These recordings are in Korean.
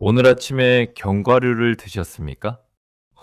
오늘 아침에 견과류를 드셨습니까?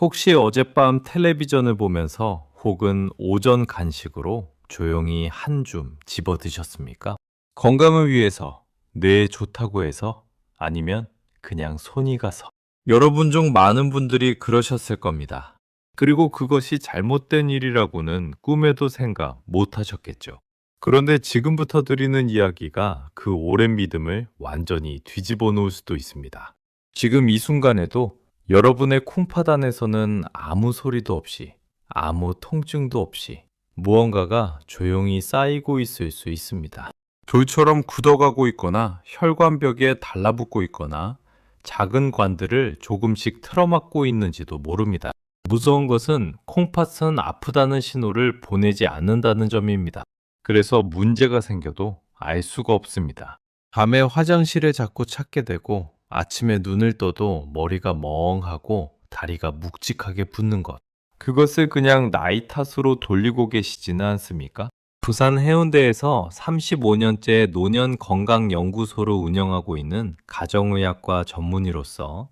혹시 어젯밤 텔레비전을 보면서 혹은 오전 간식으로 조용히 한 줌 집어 드셨습니까? 건강을 위해서, 뇌에 좋다고 해서, 아니면 그냥 손이 가서. 여러분 중 많은 분들이 그러셨을 겁니다. 그리고 그것이 잘못된 일이라고는 꿈에도 생각 못 하셨겠죠. 그런데 지금부터 드리는 이야기가 그 오랜 믿음을 완전히 뒤집어 놓을 수도 있습니다. 지금 이 순간에도 여러분의 콩팥 안에서는 아무 소리도 없이, 아무 통증도 없이 무언가가 조용히 쌓이고 있을 수 있습니다. 돌처럼 굳어가고 있거나 혈관벽에 달라붙고 있거나 작은 관들을 조금씩 틀어막고 있는지도 모릅니다. 무서운 것은 콩팥은 아프다는 신호를 보내지 않는다는 점입니다. 그래서 문제가 생겨도 알 수가 없습니다. 밤에 화장실을 자꾸 찾게 되고 아침에 눈을 떠도 머리가 멍하고 다리가 묵직하게 붓는 것. 그것을 그냥 나이 탓으로 돌리고 계시지는 않습니까? 부산 해운대에서 35년째 노년 건강연구소를 운영하고 있는 가정의학과 전문의로서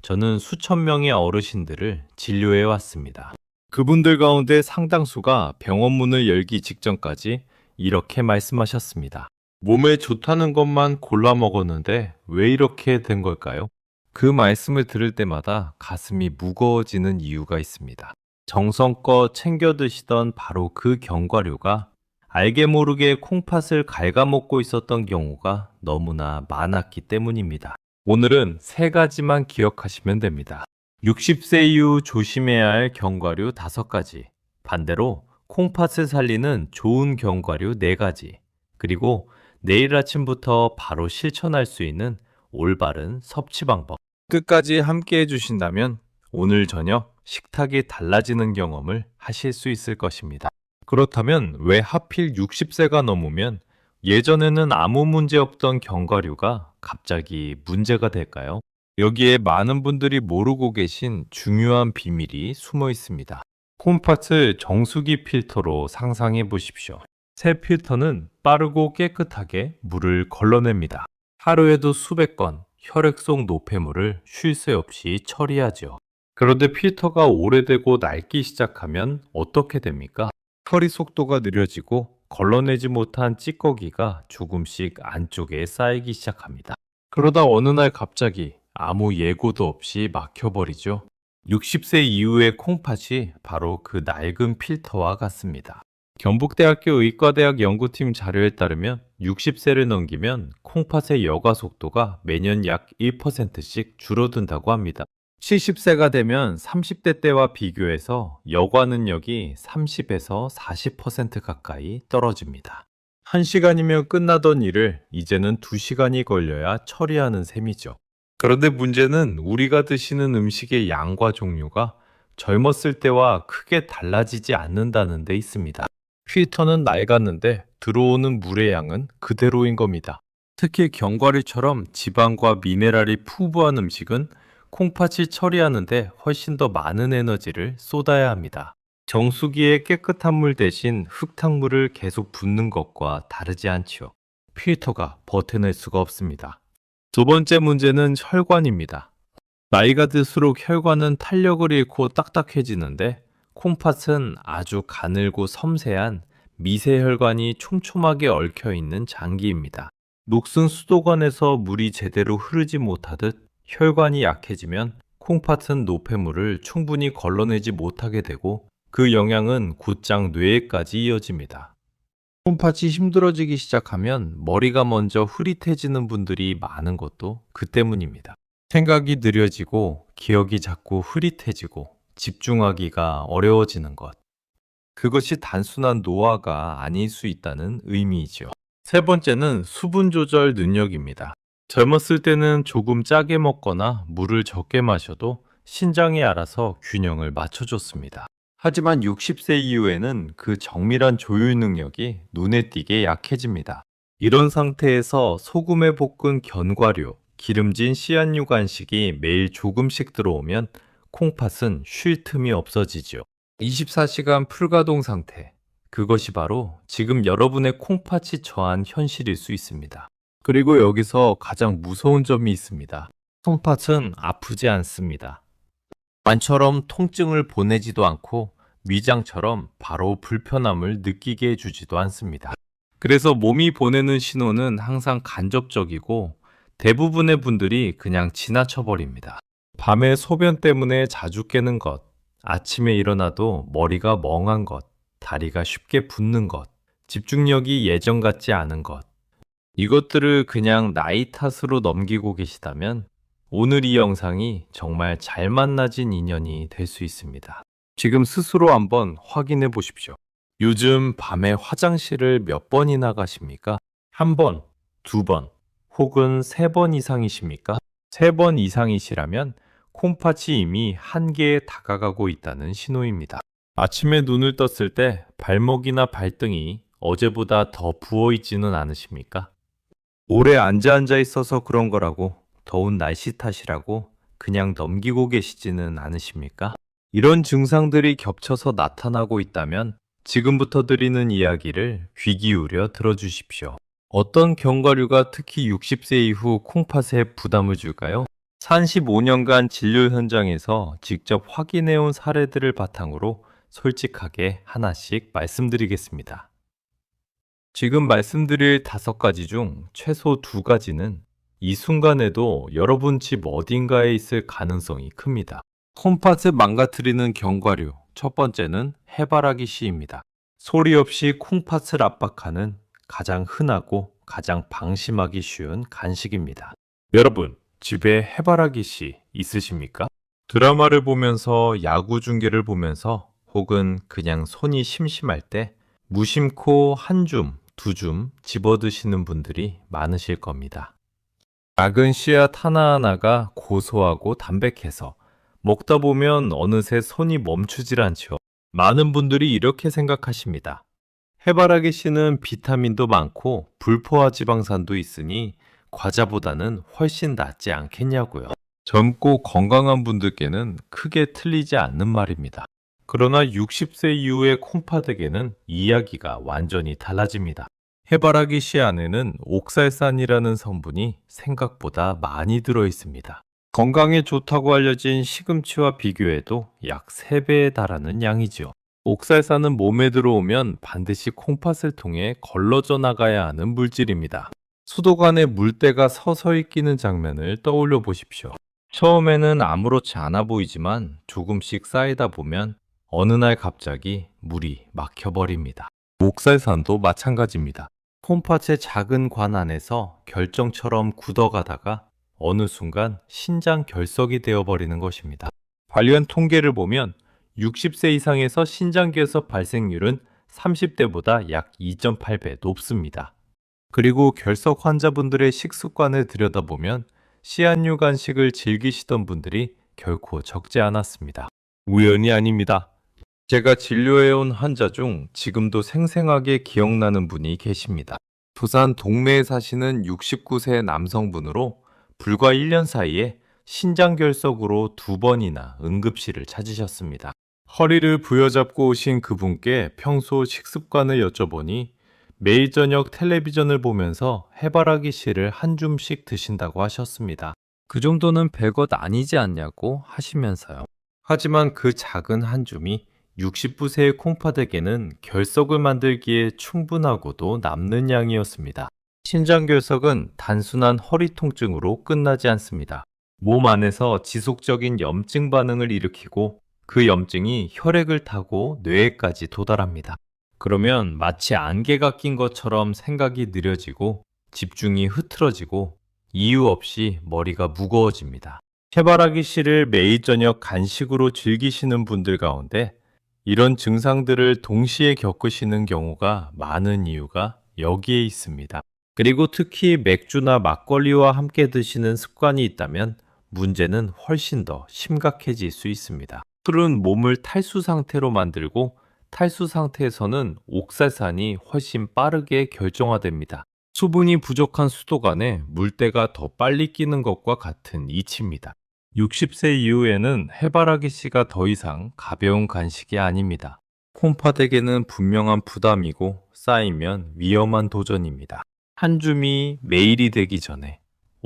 저는 수천 명의 어르신들을 진료해 왔습니다. 그분들 가운데 상당수가 병원 문을 열기 직전까지 이렇게 말씀하셨습니다. 몸에 좋다는 것만 골라 먹었는데 왜 이렇게 된 걸까요? 그 말씀을 들을 때마다 가슴이 무거워지는 이유가 있습니다. 정성껏 챙겨 드시던 바로 그 견과류가 알게 모르게 콩팥을 갉아먹고 있었던 경우가 너무나 많았기 때문입니다. 오늘은 세 가지만 기억하시면 됩니다. 60세 이후 조심해야 할 견과류 5가지, 반대로 콩팥을 살리는 좋은 견과류 4가지, 그리고 내일 아침부터 바로 실천할 수 있는 올바른 섭취 방법. 끝까지 함께 해주신다면 오늘 저녁 식탁이 달라지는 경험을 하실 수 있을 것입니다. 그렇다면 왜 하필 60세가 넘으면 예전에는 아무 문제 없던 견과류가 갑자기 문제가 될까요? 여기에 많은 분들이 모르고 계신 중요한 비밀이 숨어 있습니다. 콩팥을 정수기 필터로 상상해 보십시오. 새 필터는 빠르고 깨끗하게 물을 걸러냅니다. 하루에도 수백 건 혈액 속 노폐물을 쉴 새 없이 처리하죠. 그런데 필터가 오래되고 낡기 시작하면 어떻게 됩니까? 처리 속도가 느려지고 걸러내지 못한 찌꺼기가 조금씩 안쪽에 쌓이기 시작합니다. 그러다 어느 날 갑자기 아무 예고도 없이 막혀버리죠. 60세 이후의 콩팥이 바로 그 낡은 필터와 같습니다. 경북대학교 의과대학 연구팀 자료에 따르면 60세를 넘기면 콩팥의 여과 속도가 매년 약 1%씩 줄어든다고 합니다. 70세가 되면 30대 때와 비교해서 여과 능력이 30에서 40% 가까이 떨어집니다. 1시간이면 끝나던 일을 이제는 2시간이 걸려야 처리하는 셈이죠. 그런데 문제는 우리가 드시는 음식의 양과 종류가 젊었을 때와 크게 달라지지 않는다는 데 있습니다. 필터는 낡았는데 들어오는 물의 양은 그대로인 겁니다. 특히 견과류처럼 지방과 미네랄이 풍부한 음식은 콩팥이 처리하는데 훨씬 더 많은 에너지를 쏟아야 합니다. 정수기에 깨끗한 물 대신 흙탕물을 계속 붓는 것과 다르지 않지요. 필터가 버텨낼 수가 없습니다. 두 번째 문제는 혈관입니다. 나이가 들수록 혈관은 탄력을 잃고 딱딱해지는데 콩팥은 아주 가늘고 섬세한 미세 혈관이 촘촘하게 얽혀 있는 장기입니다. 녹슨 수도관에서 물이 제대로 흐르지 못하듯 혈관이 약해지면 콩팥은 노폐물을 충분히 걸러내지 못하게 되고 그 영향은 곧장 뇌에까지 이어집니다. 콩팥이 힘들어지기 시작하면 머리가 먼저 흐릿해지는 분들이 많은 것도 그 때문입니다. 생각이 느려지고 기억이 자꾸 흐릿해지고 집중하기가 어려워지는 것. 그것이 단순한 노화가 아닐 수 있다는 의미이죠. 세 번째는 수분 조절 능력입니다. 젊었을 때는 조금 짜게 먹거나 물을 적게 마셔도 신장이 알아서 균형을 맞춰줬습니다. 하지만 60세 이후에는 그 정밀한 조율 능력이 눈에 띄게 약해집니다. 이런 상태에서 소금에 볶은 견과류, 기름진 씨앗류 간식이 매일 조금씩 들어오면 콩팥은 쉴 틈이 없어지죠. 24시간 풀가동 상태. 그것이 바로 지금 여러분의 콩팥이 처한 현실일 수 있습니다. 그리고 여기서 가장 무서운 점이 있습니다. 콩팥은 아프지 않습니다. 만처럼 통증을 보내지도 않고 위장처럼 바로 불편함을 느끼게 해주지도 않습니다. 그래서 몸이 보내는 신호는 항상 간접적이고 대부분의 분들이 그냥 지나쳐 버립니다. 밤에 소변 때문에 자주 깨는 것, 아침에 일어나도 머리가 멍한 것, 다리가 쉽게 붓는 것, 집중력이 예전 같지 않은 것, 이것들을 그냥 나이 탓으로 넘기고 계시다면 오늘 이 영상이 정말 잘 만나진 인연이 될 수 있습니다. 지금 스스로 한번 확인해 보십시오. 요즘 밤에 화장실을 몇 번이나 가십니까? 한 번, 두 번, 혹은 세 번 이상이십니까? 세 번 이상이시라면 콩팥이 이미 한계에 다가가고 있다는 신호입니다. 아침에 눈을 떴을 때 발목이나 발등이 어제보다 더 부어 있지는 않으십니까? 오래 앉아 있어서 그런 거라고, 더운 날씨 탓이라고 그냥 넘기고 계시지는 않으십니까? 이런 증상들이 겹쳐서 나타나고 있다면 지금부터 드리는 이야기를 귀 기울여 들어주십시오. 어떤 견과류가 특히 60세 이후 콩팥에 부담을 줄까요? 35년간 진료 현장에서 직접 확인해온 사례들을 바탕으로 솔직하게 하나씩 말씀드리겠습니다. 지금 말씀드릴 5가지 중 최소 2가지는 이 순간에도 여러분 집 어딘가에 있을 가능성이 큽니다. 콩팥을 망가뜨리는 견과류, 첫 번째는 해바라기 씨입니다. 소리 없이 콩팥을 압박하는 가장 흔하고 가장 방심하기 쉬운 간식입니다. 여러분, 집에 해바라기 씨 있으십니까? 드라마를 보면서 야구 중계를 보면서 혹은 그냥 손이 심심할 때 무심코 한 줌, 두 줌 집어 드시는 분들이 많으실 겁니다. 작은 씨앗 하나하나가 고소하고 담백해서 먹다 보면 어느새 손이 멈추질 않죠. 많은 분들이 이렇게 생각하십니다. 해바라기 씨는 비타민도 많고 불포화 지방산도 있으니 과자보다는 훨씬 낫지 않겠냐고요. 젊고 건강한 분들께는 크게 틀리지 않는 말입니다. 그러나 60세 이후의 콩팥에게는 이야기가 완전히 달라집니다. 해바라기 씨 안에는 옥살산이라는 성분이 생각보다 많이 들어 있습니다. 건강에 좋다고 알려진 시금치와 비교해도 약 3배에 달하는 양이지요. 옥살산은 몸에 들어오면 반드시 콩팥을 통해 걸러져 나가야 하는 물질입니다. 수도관에 물때가 서서히 끼는 장면을 떠올려 보십시오. 처음에는 아무렇지 않아 보이지만 조금씩 쌓이다 보면 어느 날 갑자기 물이 막혀버립니다. 옥살산도 마찬가지입니다. 콩팥의 작은 관 안에서 결정처럼 굳어가다가 어느 순간 신장 결석이 되어버리는 것입니다. 관련 통계를 보면 60세 이상에서 신장 결석 발생률은 30대보다 약 2.8배 높습니다. 그리고 결석 환자분들의 식습관을 들여다보면 씨앗류 간식을 즐기시던 분들이 결코 적지 않았습니다. 우연이 아닙니다. 제가 진료해온 환자 중 지금도 생생하게 기억나는 분이 계십니다. 부산 동래에 사시는 69세 남성분으로 불과 1년 사이에 신장결석으로 2번이나 응급실을 찾으셨습니다. 허리를 부여잡고 오신 그분께 평소 식습관을 여쭤보니 매일 저녁 텔레비전을 보면서 해바라기 씨를 한 줌씩 드신다고 하셨습니다. 그 정도는 별것 아니지 않냐고 하시면서요. 하지만 그 작은 한 줌이 60부세의 콩팥에게는 결석을 만들기에 충분하고도 남는 양이었습니다. 신장결석은 단순한 허리 통증으로 끝나지 않습니다. 몸 안에서 지속적인 염증 반응을 일으키고 그 염증이 혈액을 타고 뇌에까지 도달합니다. 그러면 마치 안개가 낀 것처럼 생각이 느려지고 집중이 흐트러지고 이유 없이 머리가 무거워집니다. 해바라기 씨를 매일 저녁 간식으로 즐기시는 분들 가운데 이런 증상들을 동시에 겪으시는 경우가 많은 이유가 여기에 있습니다. 그리고 특히 맥주나 막걸리와 함께 드시는 습관이 있다면 문제는 훨씬 더 심각해질 수 있습니다. 술은 몸을 탈수 상태로 만들고 탈수 상태에서는 옥살산이 훨씬 빠르게 결정화됩니다. 수분이 부족한 수도관에 물때가 더 빨리 끼는 것과 같은 이치입니다. 60세 이후에는 해바라기 씨가 더 이상 가벼운 간식이 아닙니다. 콩팥에게는 분명한 부담이고 쌓이면 위험한 도전입니다. 한 줌이 매일이 되기 전에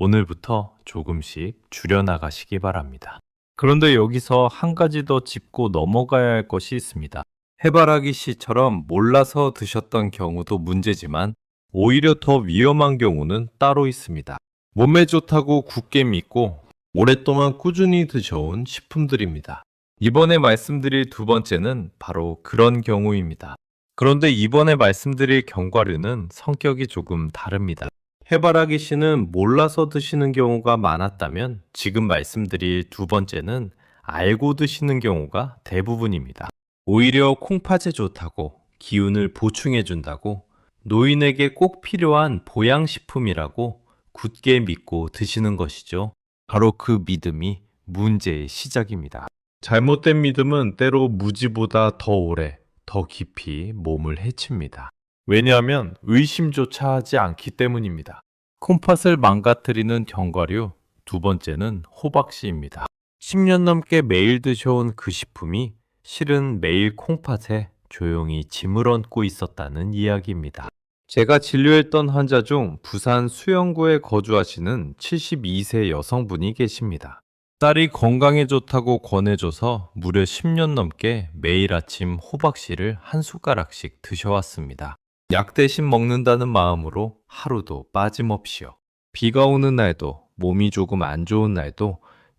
오늘부터 조금씩 줄여나가시기 바랍니다. 그런데 여기서 한 가지 더 짚고 넘어가야 할 것이 있습니다. 해바라기 씨처럼 몰라서 드셨던 경우도 문제지만 오히려 더 위험한 경우는 따로 있습니다. 몸에 좋다고 굳게 믿고 오랫동안 꾸준히 드셔온 식품들입니다. 이번에 말씀드릴 두 번째는 바로 그런 경우입니다. 그런데 이번에 말씀드릴 견과류는 성격이 조금 다릅니다. 해바라기 씨는 몰라서 드시는 경우가 많았다면 지금 말씀드릴 두 번째는 알고 드시는 경우가 대부분입니다. 오히려 콩팥에 좋다고 기운을 보충해 준다고 노인에게 꼭 필요한 보양식품이라고 굳게 믿고 드시는 것이죠. 바로 그 믿음이 문제의 시작입니다. 잘못된 믿음은 때로 무지보다 더 오래, 더 깊이 몸을 해칩니다. 왜냐하면 의심조차 하지 않기 때문입니다. 콩팥을 망가뜨리는 견과류 두 번째는 호박씨입니다. 10년 넘게 매일 드셔온 그 식품이 실은 매일 콩팥에 조용히 짐을 얹고 있었다는 이야기입니다. 제가 진료했던 환자 중 부산 수영구에 거주하시는 72세 여성분이 계십니다. 딸이 건강에 좋다고 권해줘서 무려 10년 넘게 매일 아침 호박씨를 한 숟가락씩 드셔왔습니다. 약 대신 먹는다는 마음으로 하루도 빠짐없이요. 비가 오는 날도 몸이 조금 안 좋은 날도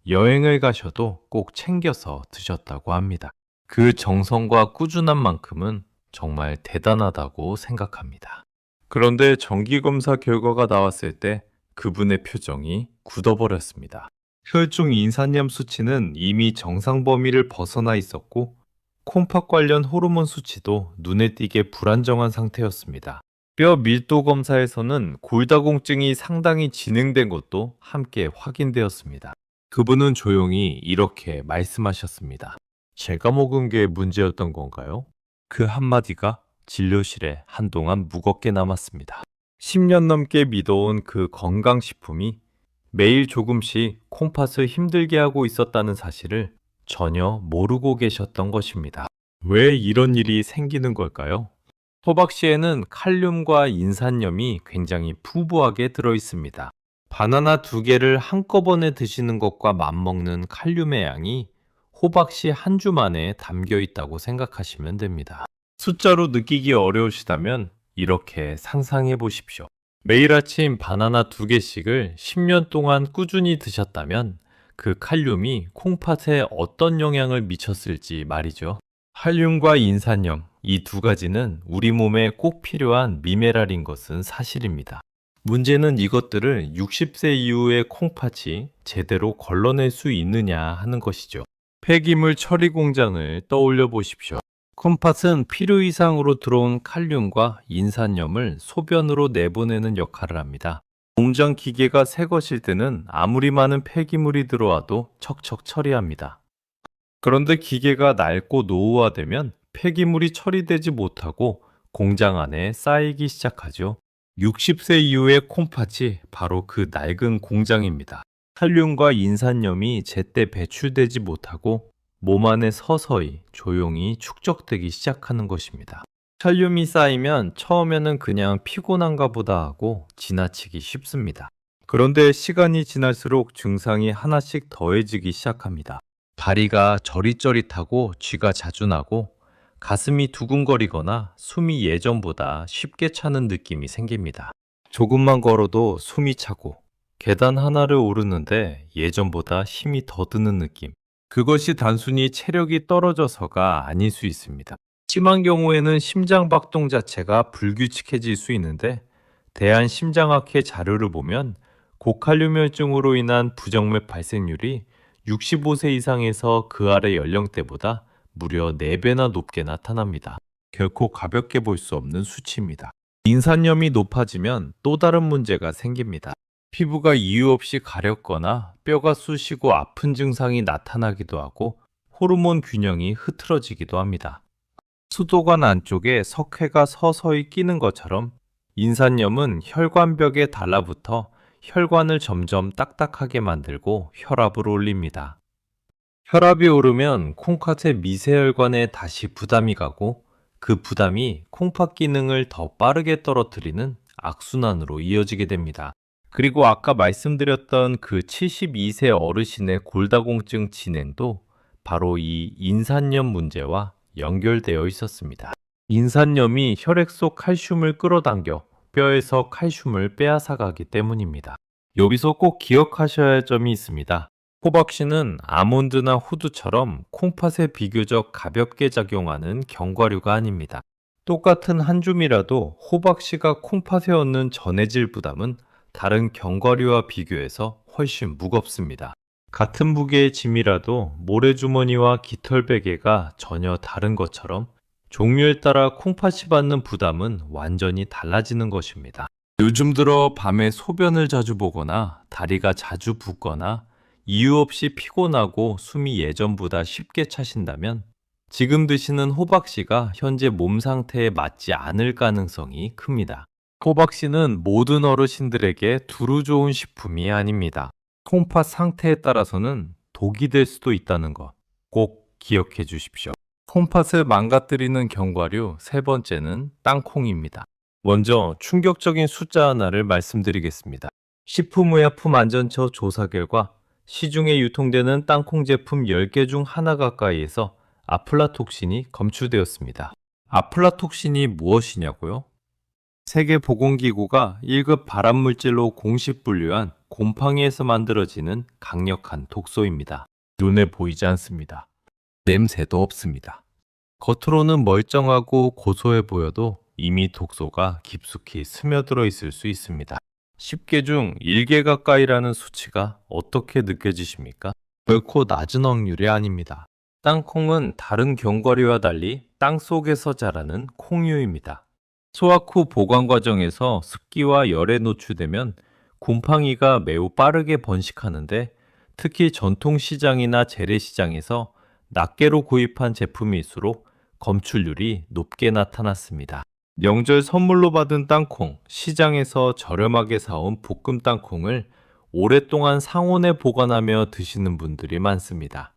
여행을 가셔도 꼭 챙겨서 드셨다고 합니다. 그 정성과 꾸준한 만큼은 정말 대단하다고 생각합니다. 그런데 정기검사 결과가 나왔을 때 그분의 표정이 굳어버렸습니다. 혈중 인산염 수치는 이미 정상 범위를 벗어나 있었고 콩팥 관련 호르몬 수치도 눈에 띄게 불안정한 상태였습니다. 뼈 밀도 검사에서는 골다공증이 상당히 진행된 것도 함께 확인되었습니다. 그분은 조용히 이렇게 말씀하셨습니다. 제가 먹은 게 문제였던 건가요? 그 한마디가 진료실에 한동안 무겁게 남았습니다. 10년 넘게 믿어온 그 건강식품이 매일 조금씩 콩팥을 힘들게 하고 있었다는 사실을 전혀 모르고 계셨던 것입니다. 왜 이런 일이 생기는 걸까요? 호박씨에는 칼륨과 인산염이 굉장히 풍부하게 들어 있습니다. 바나나 2개를 한꺼번에 드시는 것과 맞먹는 칼륨의 양이 호박씨 한 주 만에 담겨 있다고 생각하시면 됩니다. 숫자로 느끼기 어려우시다면 이렇게 상상해 보십시오. 매일 아침 바나나 2개씩을 10년 동안 꾸준히 드셨다면 그 칼륨이 콩팥에 어떤 영향을 미쳤을지 말이죠. 칼륨과 인산염, 이 두 가지는 우리 몸에 꼭 필요한 미네랄인 것은 사실입니다. 문제는 이것들을 60세 이후의 콩팥이 제대로 걸러낼 수 있느냐 하는 것이죠. 폐기물 처리 공장을 떠올려 보십시오. 콩팥은 필요 이상으로 들어온 칼륨과 인산염을 소변으로 내보내는 역할을 합니다. 공장 기계가 새 것일 때는 아무리 많은 폐기물이 들어와도 척척 처리합니다. 그런데 기계가 낡고 노후화되면 폐기물이 처리되지 못하고 공장 안에 쌓이기 시작하죠. 60세 이후의 콩팥이 바로 그 낡은 공장입니다. 칼륨과 인산염이 제때 배출되지 못하고 몸 안에 서서히 조용히 축적되기 시작하는 것입니다. 칼륨이 쌓이면 처음에는 그냥 피곤한가 보다 하고 지나치기 쉽습니다. 그런데 시간이 지날수록 증상이 하나씩 더해지기 시작합니다. 다리가 저릿저릿하고 쥐가 자주 나고 가슴이 두근거리거나 숨이 예전보다 쉽게 차는 느낌이 생깁니다. 조금만 걸어도 숨이 차고 계단 하나를 오르는데 예전보다 힘이 더 드는 느낌. 그것이 단순히 체력이 떨어져서가 아닐 수 있습니다. 심한 경우에는 심장 박동 자체가 불규칙해질 수 있는데 대한심장학회 자료를 보면 고칼륨혈증으로 인한 부정맥 발생률이 65세 이상에서 그 아래 연령대보다 무려 4배나 높게 나타납니다. 결코 가볍게 볼 수 없는 수치입니다. 인산염이 높아지면 또 다른 문제가 생깁니다. 피부가 이유 없이 가렵거나 뼈가 쑤시고 아픈 증상이 나타나기도 하고 호르몬 균형이 흐트러지기도 합니다. 수도관 안쪽에 석회가 서서히 끼는 것처럼 인산염은 혈관벽에 달라붙어 혈관을 점점 딱딱하게 만들고 혈압을 올립니다. 혈압이 오르면 콩팥의 미세혈관에 다시 부담이 가고 그 부담이 콩팥 기능을 더 빠르게 떨어뜨리는 악순환으로 이어지게 됩니다. 그리고 아까 말씀드렸던 그 72세 어르신의 골다공증 진행도 바로 이 인산염 문제와 연결되어 있었습니다. 인산염이 혈액 속 칼슘을 끌어당겨 뼈에서 칼슘을 빼앗아가기 때문입니다. 여기서 꼭 기억하셔야 할 점이 있습니다. 호박씨는 아몬드나 호두처럼 콩팥에 비교적 가볍게 작용하는 견과류가 아닙니다. 똑같은 한 줌이라도 호박씨가 콩팥에 얻는 전해질 부담은 다른 견과류와 비교해서 훨씬 무겁습니다. 같은 무게의 짐이라도 모래주머니와 깃털베개가 전혀 다른 것처럼 종류에 따라 콩팥이 받는 부담은 완전히 달라지는 것입니다. 요즘 들어 밤에 소변을 자주 보거나 다리가 자주 붓거나 이유 없이 피곤하고 숨이 예전보다 쉽게 차신다면 지금 드시는 호박씨가 현재 몸 상태에 맞지 않을 가능성이 큽니다. 호박씨는 모든 어르신들에게 두루 좋은 식품이 아닙니다. 콩팥 상태에 따라서는 독이 될 수도 있다는 것 꼭 기억해 주십시오. 콩팥을 망가뜨리는 견과류 세 번째는 땅콩입니다. 먼저 충격적인 숫자 하나를 말씀드리겠습니다. 식품의약품안전처 조사 결과 시중에 유통되는 땅콩 제품 10개 중 하나 가까이에서 아플라톡신이 검출되었습니다. 아플라톡신이 무엇이냐고요? 세계보건기구가 1급 발암물질로 공식 분류한 곰팡이에서 만들어지는 강력한 독소입니다. 눈에 보이지 않습니다. 냄새도 없습니다. 겉으로는 멀쩡하고 고소해 보여도 이미 독소가 깊숙이 스며들어 있을 수 있습니다. 10개 중 1개 가까이라는 수치가 어떻게 느껴지십니까? 결코 낮은 확률이 아닙니다. 땅콩은 다른 견과류와 달리 땅 속에서 자라는 콩류입니다. 수확 후 보관 과정에서 습기와 열에 노출되면 곰팡이가 매우 빠르게 번식하는데 특히 전통시장이나 재래시장에서 낱개로 구입한 제품일수록 검출률이 높게 나타났습니다. 명절 선물로 받은 땅콩, 시장에서 저렴하게 사온 볶음 땅콩을 오랫동안 상온에 보관하며 드시는 분들이 많습니다.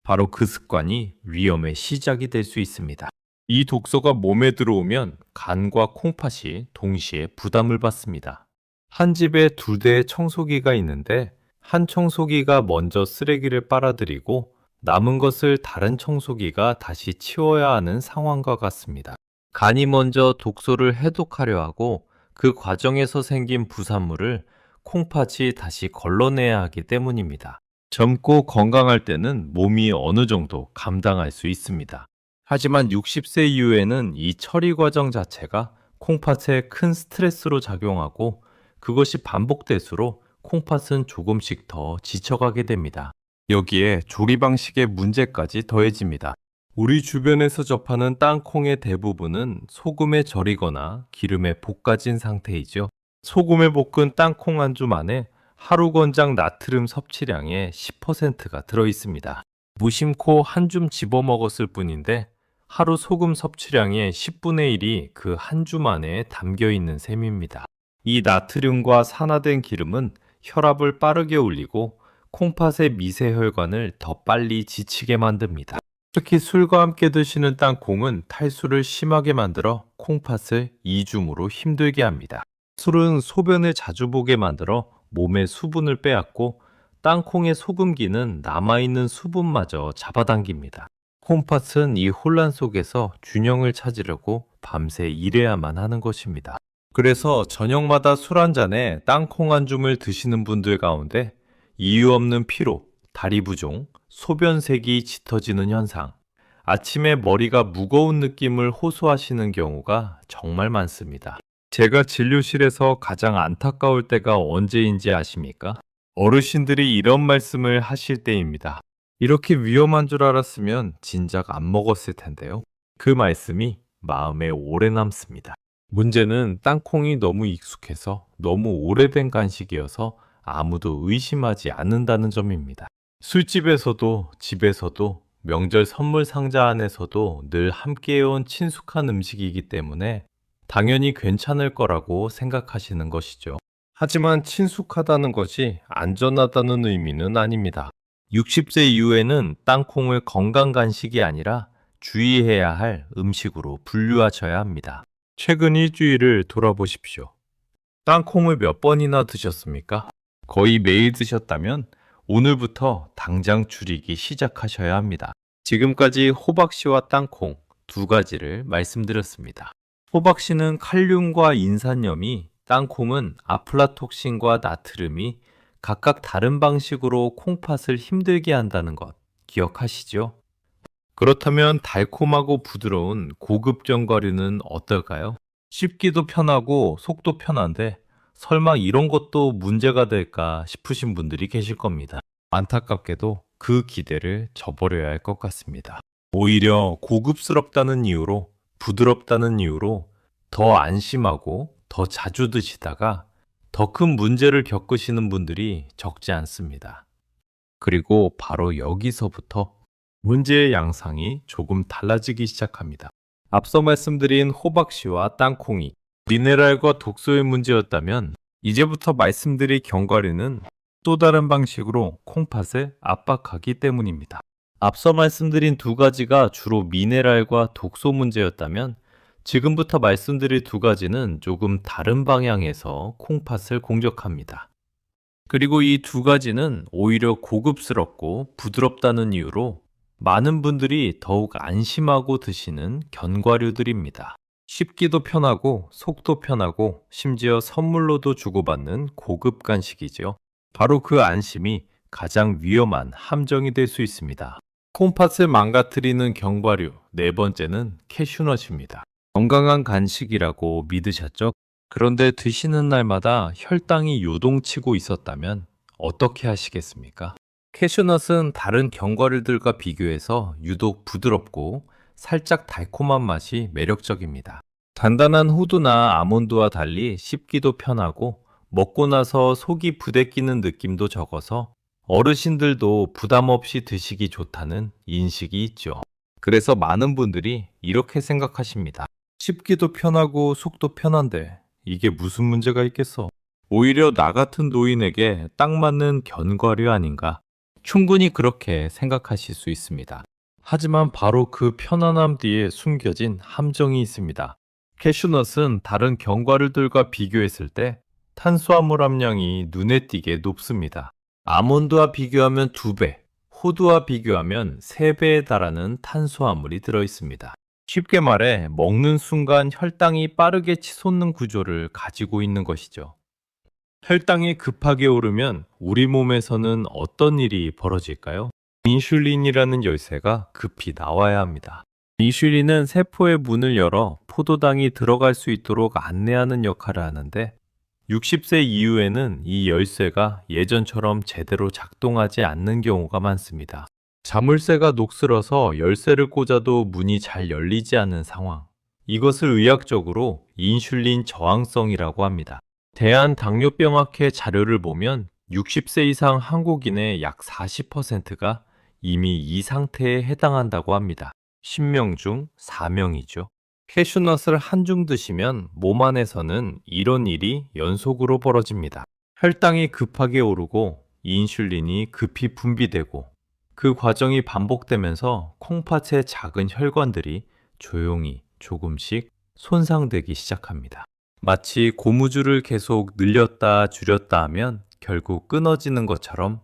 바로 그 습관이 위험의 시작이 될 수 있습니다. 이 독소가 몸에 들어오면 간과 콩팥이 동시에 부담을 받습니다. 한 집에 2대의 청소기가 있는데 한 청소기가 먼저 쓰레기를 빨아들이고 남은 것을 다른 청소기가 다시 치워야 하는 상황과 같습니다. 간이 먼저 독소를 해독하려 하고 그 과정에서 생긴 부산물을 콩팥이 다시 걸러내야 하기 때문입니다. 젊고 건강할 때는 몸이 어느 정도 감당할 수 있습니다. 하지만 60세 이후에는 이 처리 과정 자체가 콩팥에 큰 스트레스로 작용하고 그것이 반복될수록 콩팥은 조금씩 더 지쳐가게 됩니다. 여기에 조리 방식의 문제까지 더해집니다. 우리 주변에서 접하는 땅콩의 대부분은 소금에 절이거나 기름에 볶아진 상태이죠. 소금에 볶은 땅콩 한 줌 안에 하루 권장 나트륨 섭취량의 10%가 들어있습니다. 무심코 한 줌 집어 먹었을 뿐인데 하루 소금 섭취량의 10분의 1이 그 한 줌 안에 담겨 있는 셈입니다. 이 나트륨과 산화된 기름은 혈압을 빠르게 올리고 콩팥의 미세혈관을 더 빨리 지치게 만듭니다. 특히 술과 함께 드시는 땅콩은 탈수를 심하게 만들어 콩팥을 이중으로 힘들게 합니다. 술은 소변을 자주 보게 만들어 몸의 수분을 빼앗고 땅콩의 소금기는 남아있는 수분마저 잡아당깁니다. 콩팥은 이 혼란 속에서 균형을 찾으려고 밤새 일해야만 하는 것입니다. 그래서 저녁마다 술 한 잔에 땅콩 한 줌을 드시는 분들 가운데 이유 없는 피로, 다리 부종, 소변색이 짙어지는 현상, 아침에 머리가 무거운 느낌을 호소하시는 경우가 정말 많습니다. 제가 진료실에서 가장 안타까울 때가 언제인지 아십니까? 어르신들이 이런 말씀을 하실 때입니다. 이렇게 위험한 줄 알았으면 진작 안 먹었을 텐데요. 그 말씀이 마음에 오래 남습니다. 문제는 땅콩이 너무 익숙해서 너무 오래된 간식이어서 아무도 의심하지 않는다는 점입니다. 술집에서도 집에서도 명절 선물 상자 안에서도 늘 함께해온 친숙한 음식이기 때문에 당연히 괜찮을 거라고 생각하시는 것이죠. 하지만 친숙하다는 것이 안전하다는 의미는 아닙니다. 60세 이후에는 땅콩을 건강 간식이 아니라 주의해야 할 음식으로 분류하셔야 합니다. 최근 일주일을 돌아보십시오. 땅콩을 몇 번이나 드셨습니까? 거의 매일 드셨다면 오늘부터 당장 줄이기 시작하셔야 합니다. 지금까지 호박씨와 땅콩 두 가지를 말씀드렸습니다. 호박씨는 칼륨과 인산염이, 땅콩은 아플라톡신과 나트륨이 각각 다른 방식으로 콩팥을 힘들게 한다는 것 기억하시죠? 그렇다면 달콤하고 부드러운 고급 견과류는 어떨까요? 씹기도 편하고 속도 편한데 설마 이런 것도 문제가 될까 싶으신 분들이 계실 겁니다. 안타깝게도 그 기대를 저버려야 할 것 같습니다. 오히려 고급스럽다는 이유로, 부드럽다는 이유로 더 안심하고 더 자주 드시다가 더 큰 문제를 겪으시는 분들이 적지 않습니다. 그리고 바로 여기서부터 문제의 양상이 조금 달라지기 시작합니다. 앞서 말씀드린 호박씨와 땅콩이 미네랄과 독소의 문제였다면 이제부터 말씀드릴 견과류는 또 다른 방식으로 콩팥을 압박하기 때문입니다. 앞서 말씀드린 두 가지가 주로 미네랄과 독소 문제였다면 지금부터 말씀드릴 두 가지는 조금 다른 방향에서 콩팥을 공격합니다. 그리고 이 두 가지는 오히려 고급스럽고 부드럽다는 이유로 많은 분들이 더욱 안심하고 드시는 견과류들입니다. 씹기도 편하고 속도 편하고 심지어 선물로도 주고받는 고급 간식이죠. 바로 그 안심이 가장 위험한 함정이 될 수 있습니다. 콩팥을 망가뜨리는 견과류 네 번째는 캐슈넛입니다. 건강한 간식이라고 믿으셨죠? 그런데 드시는 날마다 혈당이 요동치고 있었다면 어떻게 하시겠습니까? 캐슈넛은 다른 견과류들과 비교해서 유독 부드럽고 살짝 달콤한 맛이 매력적입니다. 단단한 호두나 아몬드와 달리 씹기도 편하고 먹고 나서 속이 부대끼는 느낌도 적어서 어르신들도 부담 없이 드시기 좋다는 인식이 있죠. 그래서 많은 분들이 이렇게 생각하십니다. 씹기도 편하고 속도 편한데 이게 무슨 문제가 있겠어? 오히려 나 같은 노인에게 딱 맞는 견과류 아닌가? 충분히 그렇게 생각하실 수 있습니다. 하지만 바로 그 편안함 뒤에 숨겨진 함정이 있습니다. 캐슈넛은 다른 견과류들과 비교했을 때 탄수화물 함량이 눈에 띄게 높습니다. 아몬드와 비교하면 2배, 호두와 비교하면 3배에 달하는 탄수화물이 들어있습니다. 쉽게 말해 먹는 순간 혈당이 빠르게 치솟는 구조를 가지고 있는 것이죠. 혈당이 급하게 오르면 우리 몸에서는 어떤 일이 벌어질까요? 인슐린이라는 열쇠가 급히 나와야 합니다. 인슐린은 세포의 문을 열어 포도당이 들어갈 수 있도록 안내하는 역할을 하는데 60세 이후에는 이 열쇠가 예전처럼 제대로 작동하지 않는 경우가 많습니다. 자물쇠가 녹슬어서 열쇠를 꽂아도 문이 잘 열리지 않는 상황. 이것을 의학적으로 인슐린 저항성이라고 합니다. 대한당뇨병학회 자료를 보면 60세 이상 한국인의 약 40%가 이미 이 상태에 해당한다고 합니다. 10명 중 4명이죠. 캐슈넛을 한 줌 드시면 몸 안에서는 이런 일이 연속으로 벌어집니다. 혈당이 급하게 오르고 인슐린이 급히 분비되고 그 과정이 반복되면서 콩팥의 작은 혈관들이 조용히 조금씩 손상되기 시작합니다. 마치 고무줄을 계속 늘렸다 줄였다 하면 결국 끊어지는 것처럼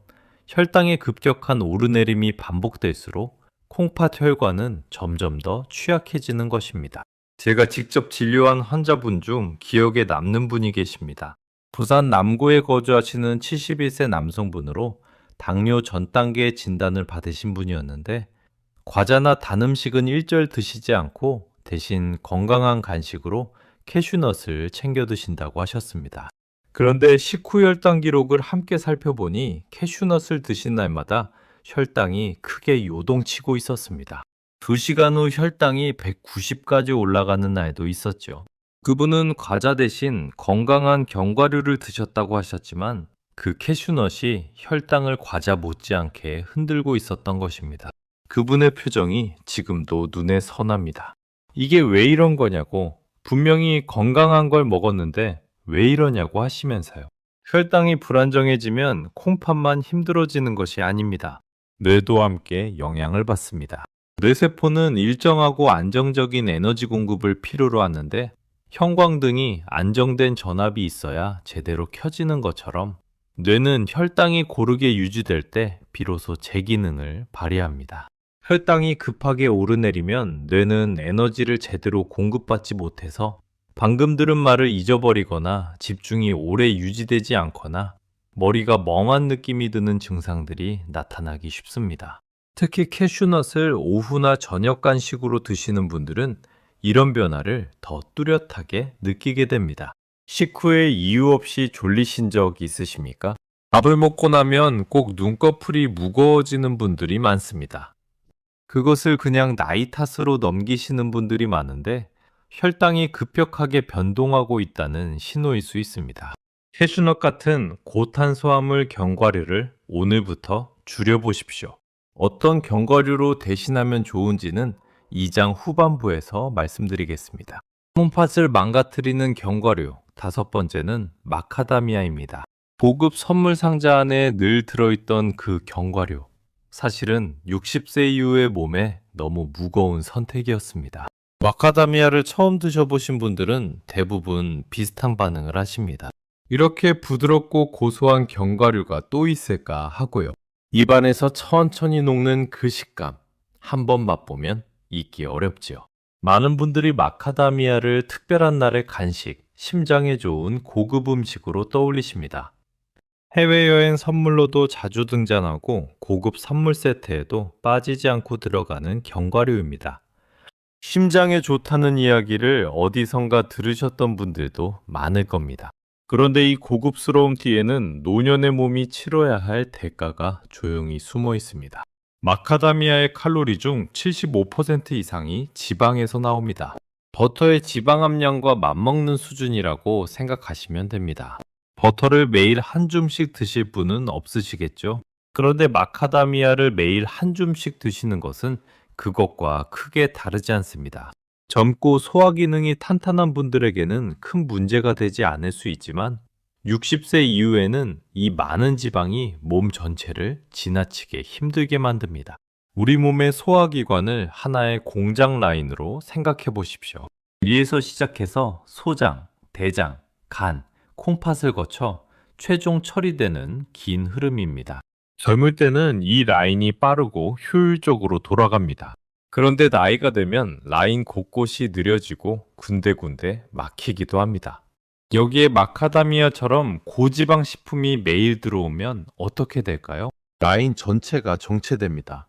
혈당의 급격한 오르내림이 반복될수록 콩팥 혈관은 점점 더 취약해지는 것입니다. 제가 직접 진료한 환자분 중 기억에 남는 분이 계십니다. 부산 남구에 거주하시는 71세 남성분으로 당뇨 전 단계 진단을 받으신 분이었는데 과자나 단 음식은 일절 드시지 않고 대신 건강한 간식으로 캐슈넛을 챙겨 드신다고 하셨습니다. 그런데 식후 혈당 기록을 함께 살펴보니 캐슈넛을 드신 날마다 혈당이 크게 요동치고 있었습니다. 2시간 후 혈당이 190까지 올라가는 날도 있었죠. 그분은 과자 대신 건강한 견과류를 드셨다고 하셨지만 그 캐슈넛이 혈당을 과자 못지않게 흔들고 있었던 것입니다. 그분의 표정이 지금도 눈에 선합니다. 이게 왜 이런 거냐고, 분명히 건강한 걸 먹었는데 왜 이러냐고 하시면서요. 혈당이 불안정해지면 콩팥만 힘들어지는 것이 아닙니다. 뇌도 함께 영향을 받습니다. 뇌세포는 일정하고 안정적인 에너지 공급을 필요로 하는데 형광등이 안정된 전압이 있어야 제대로 켜지는 것처럼 뇌는 혈당이 고르게 유지될 때 비로소 제 기능을 발휘합니다. 혈당이 급하게 오르내리면 뇌는 에너지를 제대로 공급받지 못해서 방금 들은 말을 잊어버리거나 집중이 오래 유지되지 않거나 머리가 멍한 느낌이 드는 증상들이 나타나기 쉽습니다. 특히 캐슈넛을 오후나 저녁 간식으로 드시는 분들은 이런 변화를 더 뚜렷하게 느끼게 됩니다. 식후에 이유 없이 졸리신 적 있으십니까? 밥을 먹고 나면 꼭 눈꺼풀이 무거워지는 분들이 많습니다. 그것을 그냥 나이 탓으로 넘기시는 분들이 많은데 혈당이 급격하게 변동하고 있다는 신호일 수 있습니다. 캐슈넛 같은 고탄수화물 견과류를 오늘부터 줄여보십시오. 어떤 견과류로 대신하면 좋은지는 2장 후반부에서 말씀드리겠습니다. 홈팥을 망가뜨리는 견과류 5번째는 마카다미아입니다. 고급 선물 상자 안에 늘 들어있던 그 견과류. 사실은 60세 이후의 몸에 너무 무거운 선택이었습니다. 마카다미아를 처음 드셔보신 분들은 대부분 비슷한 반응을 하십니다. 이렇게 부드럽고 고소한 견과류가 또 있을까 하고요. 입안에서 천천히 녹는 그 식감, 한번 맛보면 잊기 어렵지요. 많은 분들이 마카다미아를 특별한 날의 간식, 심장에 좋은 고급 음식으로 떠올리십니다. 해외여행 선물로도 자주 등장하고 고급 선물 세트에도 빠지지 않고 들어가는 견과류입니다. 심장에 좋다는 이야기를 어디선가 들으셨던 분들도 많을 겁니다. 그런데 이 고급스러움 뒤에는 노년의 몸이 치러야 할 대가가 조용히 숨어 있습니다. 마카다미아의 칼로리 중 75% 이상이 지방에서 나옵니다. 버터의 지방 함량과 맞먹는 수준이라고 생각하시면 됩니다. 버터를 매일 한 줌씩 드실 분은 없으시겠죠? 그런데 마카다미아를 매일 한 줌씩 드시는 것은 그것과 크게 다르지 않습니다. 젊고 소화 기능이 탄탄한 분들에게는 큰 문제가 되지 않을 수 있지만 60세 이후에는 이 많은 지방이 몸 전체를 지나치게 힘들게 만듭니다. 우리 몸의 소화기관을 하나의 공장 라인으로 생각해 보십시오. 위에서 시작해서 소장, 대장, 간, 콩팥을 거쳐 최종 처리되는 긴 흐름입니다. 젊을 때는 이 라인이 빠르고 효율적으로 돌아갑니다. 그런데 나이가 되면 라인 곳곳이 느려지고 군데군데 막히기도 합니다. 여기에 마카다미아처럼 고지방 식품이 매일 들어오면 어떻게 될까요? 라인 전체가 정체됩니다.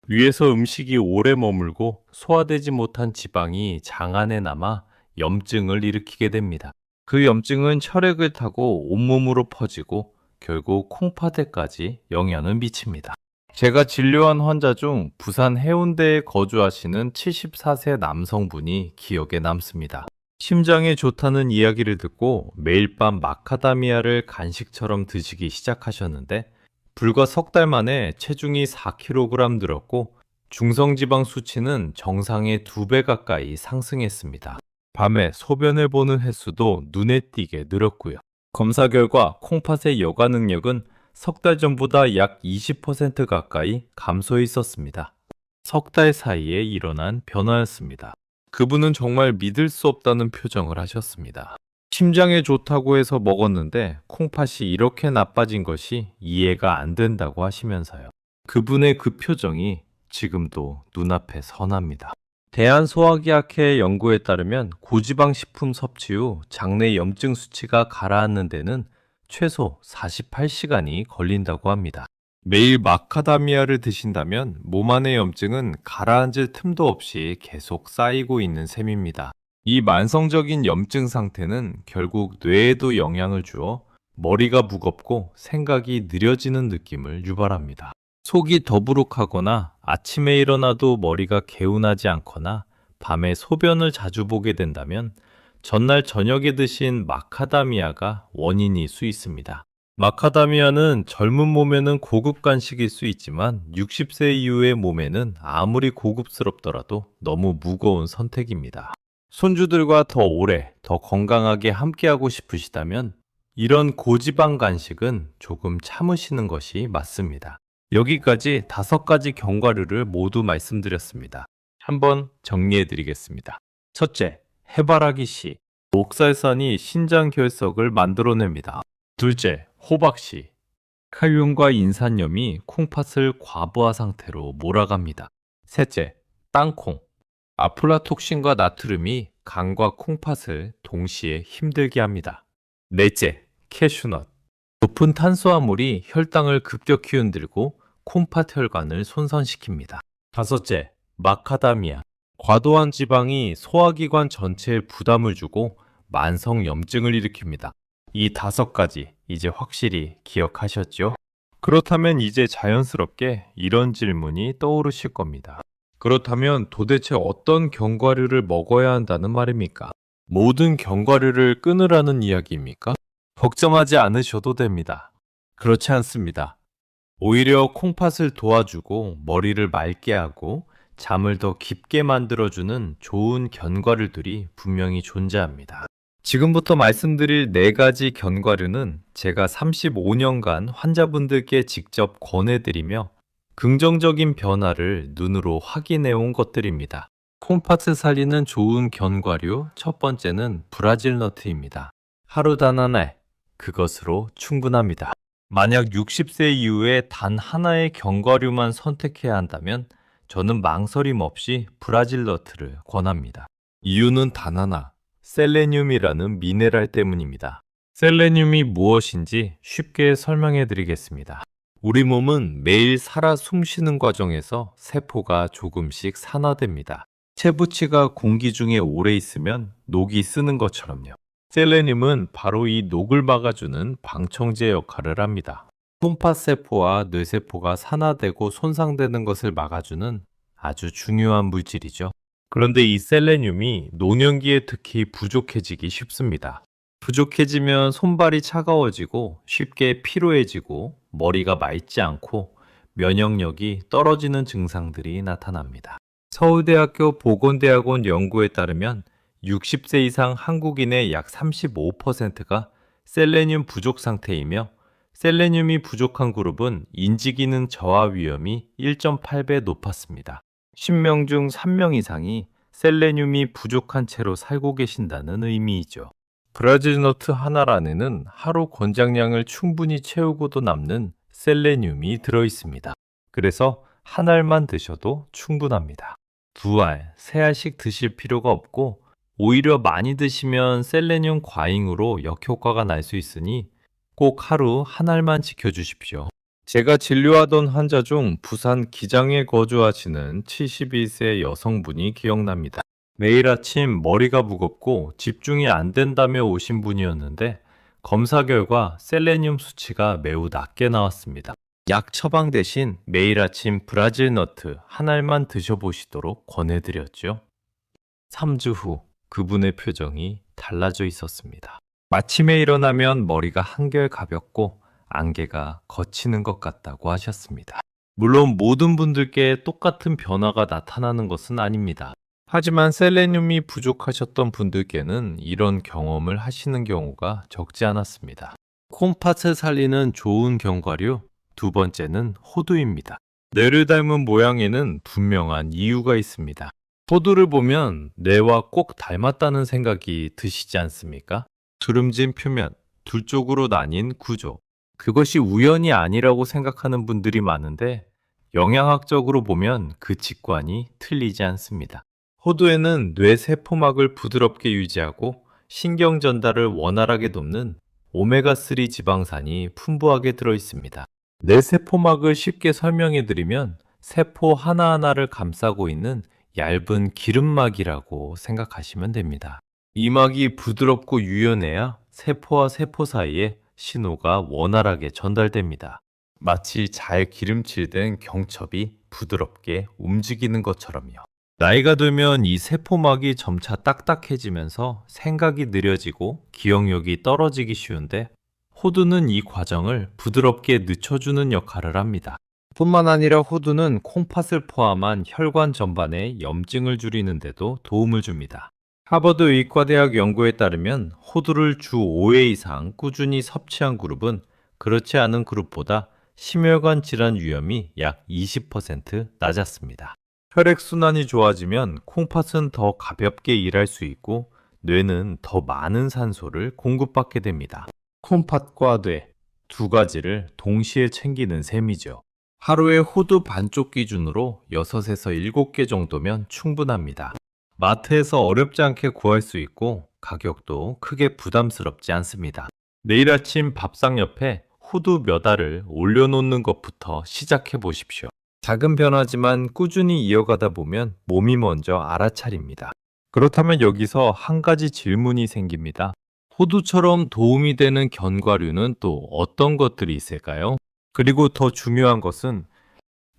위에서 음식이 오래 머물고 소화되지 못한 지방이 장 안에 남아 염증을 일으키게 됩니다. 그 염증은 혈액을 타고 온몸으로 퍼지고 결국 콩팥에까지 영향을 미칩니다. 제가 진료한 환자 중 부산 해운대에 거주하시는 74세 남성분이 기억에 남습니다. 심장에 좋다는 이야기를 듣고 매일 밤 마카다미아를 간식처럼 드시기 시작하셨는데 불과 석 달 만에 체중이 4kg 늘었고 중성지방 수치는 정상의 2배 가까이 상승했습니다. 밤에 소변을 보는 횟수도 눈에 띄게 늘었고요. 검사 결과 콩팥의 여과 능력은 석 달 전보다 약 20% 가까이 감소해 있었습니다. 석 달 사이에 일어난 변화였습니다. 그분은 정말 믿을 수 없다는 표정을 하셨습니다. 심장에 좋다고 해서 먹었는데 콩팥이 이렇게 나빠진 것이 이해가 안 된다고 하시면서요. 그분의 그 표정이 지금도 눈앞에 선합니다. 대한소화기학회 연구에 따르면 고지방 식품 섭취 후 장내 염증 수치가 가라앉는 데는 최소 48시간이 걸린다고 합니다. 매일 마카다미아를 드신다면 몸 안의 염증은 가라앉을 틈도 없이 계속 쌓이고 있는 셈입니다. 이 만성적인 염증 상태는 결국 뇌에도 영향을 주어 머리가 무겁고 생각이 느려지는 느낌을 유발합니다. 속이 더부룩하거나 아침에 일어나도 머리가 개운하지 않거나 밤에 소변을 자주 보게 된다면 전날 저녁에 드신 마카다미아가 원인일 수 있습니다. 마카다미아는 젊은 몸에는 고급 간식일 수 있지만 60세 이후의 몸에는 아무리 고급스럽더라도 너무 무거운 선택입니다. 손주들과 더 오래, 더 건강하게 함께하고 싶으시다면 이런 고지방 간식은 조금 참으시는 것이 맞습니다. 여기까지 5가지 견과류를 모두 말씀드렸습니다. 한번 정리해 드리겠습니다. 첫째, 해바라기 씨. 옥살산이 신장 결석을 만들어냅니다. 둘째, 호박씨. 칼륨과 인산염이 콩팥을 과부하 상태로 몰아갑니다. 셋째, 땅콩. 아플라톡신과 나트륨이 간과 콩팥을 동시에 힘들게 합니다. 넷째, 캐슈넛. 높은 탄수화물이 혈당을 급격히 흔들고 콩팥 혈관을 손상시킵니다. 다섯째, 마카다미아. 과도한 지방이 소화기관 전체에 부담을 주고 만성 염증을 일으킵니다. 이 5가지 이제 확실히 기억하셨죠? 그렇다면 이제 자연스럽게 이런 질문이 떠오르실 겁니다. 그렇다면 도대체 어떤 견과류를 먹어야 한다는 말입니까? 모든 견과류를 끊으라는 이야기입니까? 걱정하지 않으셔도 됩니다. 그렇지 않습니다. 오히려 콩팥을 도와주고 머리를 맑게 하고 잠을 더 깊게 만들어주는 좋은 견과류들이 분명히 존재합니다. 지금부터 말씀드릴 4가지 견과류는 제가 35년간 환자분들께 직접 권해드리며 긍정적인 변화를 눈으로 확인해 온 것들입니다. 콩팥을 살리는 좋은 견과류 첫 번째는 브라질 너트입니다. 하루 단 하나, 그것으로 충분합니다. 만약 60세 이후에 단 하나의 견과류만 선택해야 한다면 저는 망설임 없이 브라질 너트를 권합니다. 이유는 단 하나, 셀레늄이라는 미네랄 때문입니다. 셀레늄이 무엇인지 쉽게 설명해 드리겠습니다. 우리 몸은 매일 살아 숨쉬는 과정에서 세포가 조금씩 산화됩니다. 채부치가 공기 중에 오래 있으면 녹이 쓰는 것처럼요. 셀레늄은 바로 이 녹을 막아주는 방청제 역할을 합니다. 콩팥세포와 뇌세포가 산화되고 손상되는 것을 막아주는 아주 중요한 물질이죠. 그런데 이 셀레늄이 노년기에 특히 부족해지기 쉽습니다. 부족해지면 손발이 차가워지고 쉽게 피로해지고 머리가 맑지 않고 면역력이 떨어지는 증상들이 나타납니다. 서울대학교 보건대학원 연구에 따르면 60세 이상 한국인의 약 35%가 셀레늄 부족 상태이며 셀레늄이 부족한 그룹은 인지기능 저하 위험이 1.8배 높았습니다. 10명 중 3명 이상이 셀레늄이 부족한 채로 살고 계신다는 의미이죠. 브라질 너트 하나 안에는 하루 권장량을 충분히 채우고도 남는 셀레늄이 들어있습니다. 그래서 한 알만 드셔도 충분합니다. 2알, 3알씩 드실 필요가 없고 오히려 많이 드시면 셀레늄 과잉으로 역효과가 날 수 있으니 꼭 하루 한 알만 지켜주십시오. 제가 진료하던 환자 중 부산 기장에 거주하시는 72세 여성분이 기억납니다. 매일 아침 머리가 무겁고 집중이 안 된다며 오신 분이었는데 검사 결과 셀레늄 수치가 매우 낮게 나왔습니다. 약 처방 대신 매일 아침 브라질 너트 한 알만 드셔보시도록 권해드렸죠. 3주 후 그분의 표정이 달라져 있었습니다. 아침에 일어나면 머리가 한결 가볍고 안개가 걷히는 것 같다고 하셨습니다. 물론 모든 분들께 똑같은 변화가 나타나는 것은 아닙니다. 하지만 셀레늄이 부족하셨던 분들께는 이런 경험을 하시는 경우가 적지 않았습니다. 콩팥을 살리는 좋은 견과류, 2번째는 호두입니다. 뇌를 닮은 모양에는 분명한 이유가 있습니다. 호두를 보면 뇌와 꼭 닮았다는 생각이 드시지 않습니까? 주름진 표면, 둘 쪽으로 나뉜 구조. 그것이 우연이 아니라고 생각하는 분들이 많은데 영양학적으로 보면 그 직관이 틀리지 않습니다. 호두에는 뇌 세포막을 부드럽게 유지하고 신경 전달을 원활하게 돕는 오메가3 지방산이 풍부하게 들어 있습니다. 뇌 세포막을 쉽게 설명해 드리면 세포 하나하나를 감싸고 있는 얇은 기름막이라고 생각하시면 됩니다. 이 막이 부드럽고 유연해야 세포와 세포 사이에 신호가 원활하게 전달됩니다. 마치 잘 기름칠된 경첩이 부드럽게 움직이는 것처럼요. 나이가 들면 이 세포막이 점차 딱딱해지면서 생각이 느려지고 기억력이 떨어지기 쉬운데 호두는 이 과정을 부드럽게 늦춰주는 역할을 합니다. 뿐만 아니라 호두는 콩팥을 포함한 혈관 전반의 염증을 줄이는 데도 도움을 줍니다. 하버드 의과대학 연구에 따르면 호두를 주 5회 이상 꾸준히 섭취한 그룹은 그렇지 않은 그룹보다 심혈관 질환 위험이 약 20% 낮았습니다. 혈액순환이 좋아지면 콩팥은 더 가볍게 일할 수 있고 뇌는 더 많은 산소를 공급받게 됩니다. 콩팥과 뇌 두 가지를 동시에 챙기는 셈이죠. 하루에 호두 반쪽 기준으로 6에서 7개 정도면 충분합니다. 마트에서 어렵지 않게 구할 수 있고 가격도 크게 부담스럽지 않습니다. 내일 아침 밥상 옆에 호두 몇 알을 올려놓는 것부터 시작해 보십시오. 작은 변화지만 꾸준히 이어가다 보면 몸이 먼저 알아차립니다. 그렇다면 여기서 한 가지 질문이 생깁니다. 호두처럼 도움이 되는 견과류는 또 어떤 것들이 있을까요? 그리고 더 중요한 것은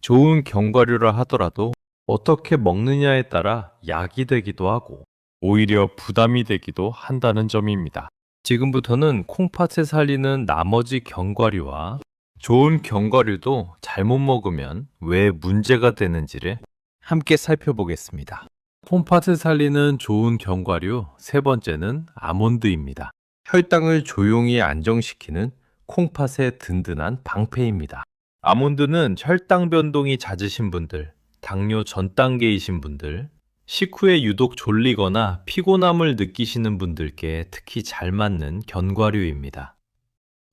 좋은 견과류라 하더라도 어떻게 먹느냐에 따라 약이 되기도 하고 오히려 부담이 되기도 한다는 점입니다. 지금부터는 콩팥에 살리는 나머지 견과류와 좋은 견과류도 잘못 먹으면 왜 문제가 되는지를 함께 살펴보겠습니다. 콩팥을 살리는 좋은 견과류 세 번째는 아몬드입니다. 혈당을 조용히 안정시키는 콩팥의 든든한 방패입니다. 아몬드는 혈당 변동이 잦으신 분들, 당뇨 전 단계이신 분들, 식후에 유독 졸리거나 피곤함을 느끼시는 분들께 특히 잘 맞는 견과류입니다.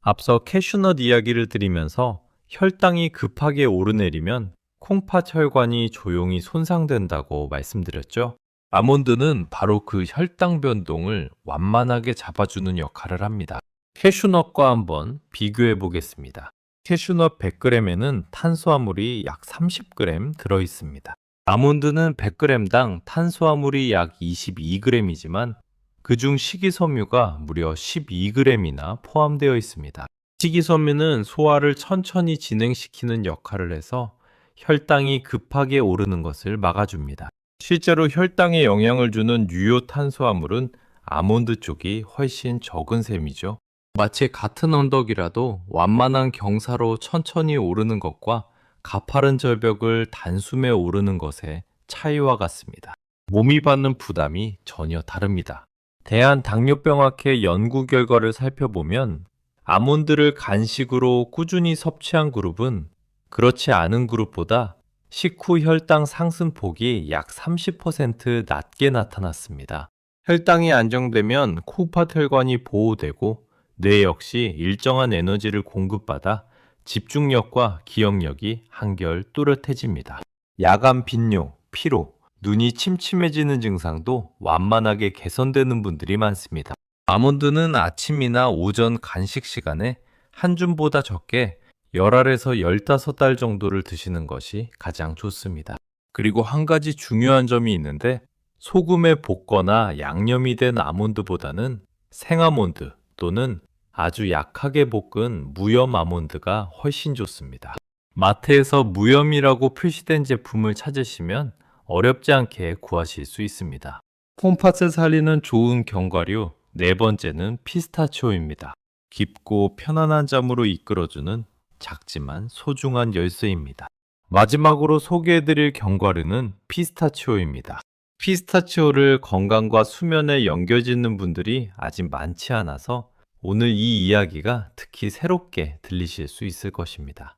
앞서 캐슈넛 이야기를 드리면서 혈당이 급하게 오르내리면 콩팥 혈관이 조용히 손상된다고 말씀드렸죠. 아몬드는 바로 그 혈당 변동을 완만하게 잡아주는 역할을 합니다. 캐슈넛과 한번 비교해 보겠습니다. 캐슈넛 100g에는 탄수화물이 약 30g 들어 있습니다. 아몬드는 100g당 탄수화물이 약 22g이지만 그중 식이섬유가 무려 12g이나 포함되어 있습니다. 식이섬유는 소화를 천천히 진행시키는 역할을 해서 혈당이 급하게 오르는 것을 막아줍니다. 실제로 혈당에 영향을 주는 유효 탄수화물은 아몬드 쪽이 훨씬 적은 셈이죠. 마치 같은 언덕이라도 완만한 경사로 천천히 오르는 것과 가파른 절벽을 단숨에 오르는 것의 차이와 같습니다. 몸이 받는 부담이 전혀 다릅니다. 대한당뇨병학회 연구 결과를 살펴보면 아몬드를 간식으로 꾸준히 섭취한 그룹은 그렇지 않은 그룹보다 식후 혈당 상승폭이 약 30% 낮게 나타났습니다. 혈당이 안정되면 콩팥 혈관이 보호되고 뇌 역시 일정한 에너지를 공급받아 집중력과 기억력이 한결 또렷해집니다. 야간 빈뇨, 피로, 눈이 침침해지는 증상도 완만하게 개선되는 분들이 많습니다. 아몬드는 아침이나 오전 간식 시간에 한 줌보다 적게 10알에서 15알 정도를 드시는 것이 가장 좋습니다. 그리고 한 가지 중요한 점이 있는데 소금에 볶거나 양념이 된 아몬드보다는 생아몬드 또는 아주 약하게 볶은 무염 아몬드가 훨씬 좋습니다. 마트에서 무염이라고 표시된 제품을 찾으시면 어렵지 않게 구하실 수 있습니다. 콩팥을 살리는 좋은 견과류 네 번째는 피스타치오입니다. 깊고 편안한 잠으로 이끌어주는 작지만 소중한 열쇠입니다. 마지막으로 소개해드릴 견과류는 피스타치오입니다. 피스타치오를 건강과 수면에 연결짓는 분들이 아직 많지 않아서 오늘 이 이야기가 특히 새롭게 들리실 수 있을 것입니다.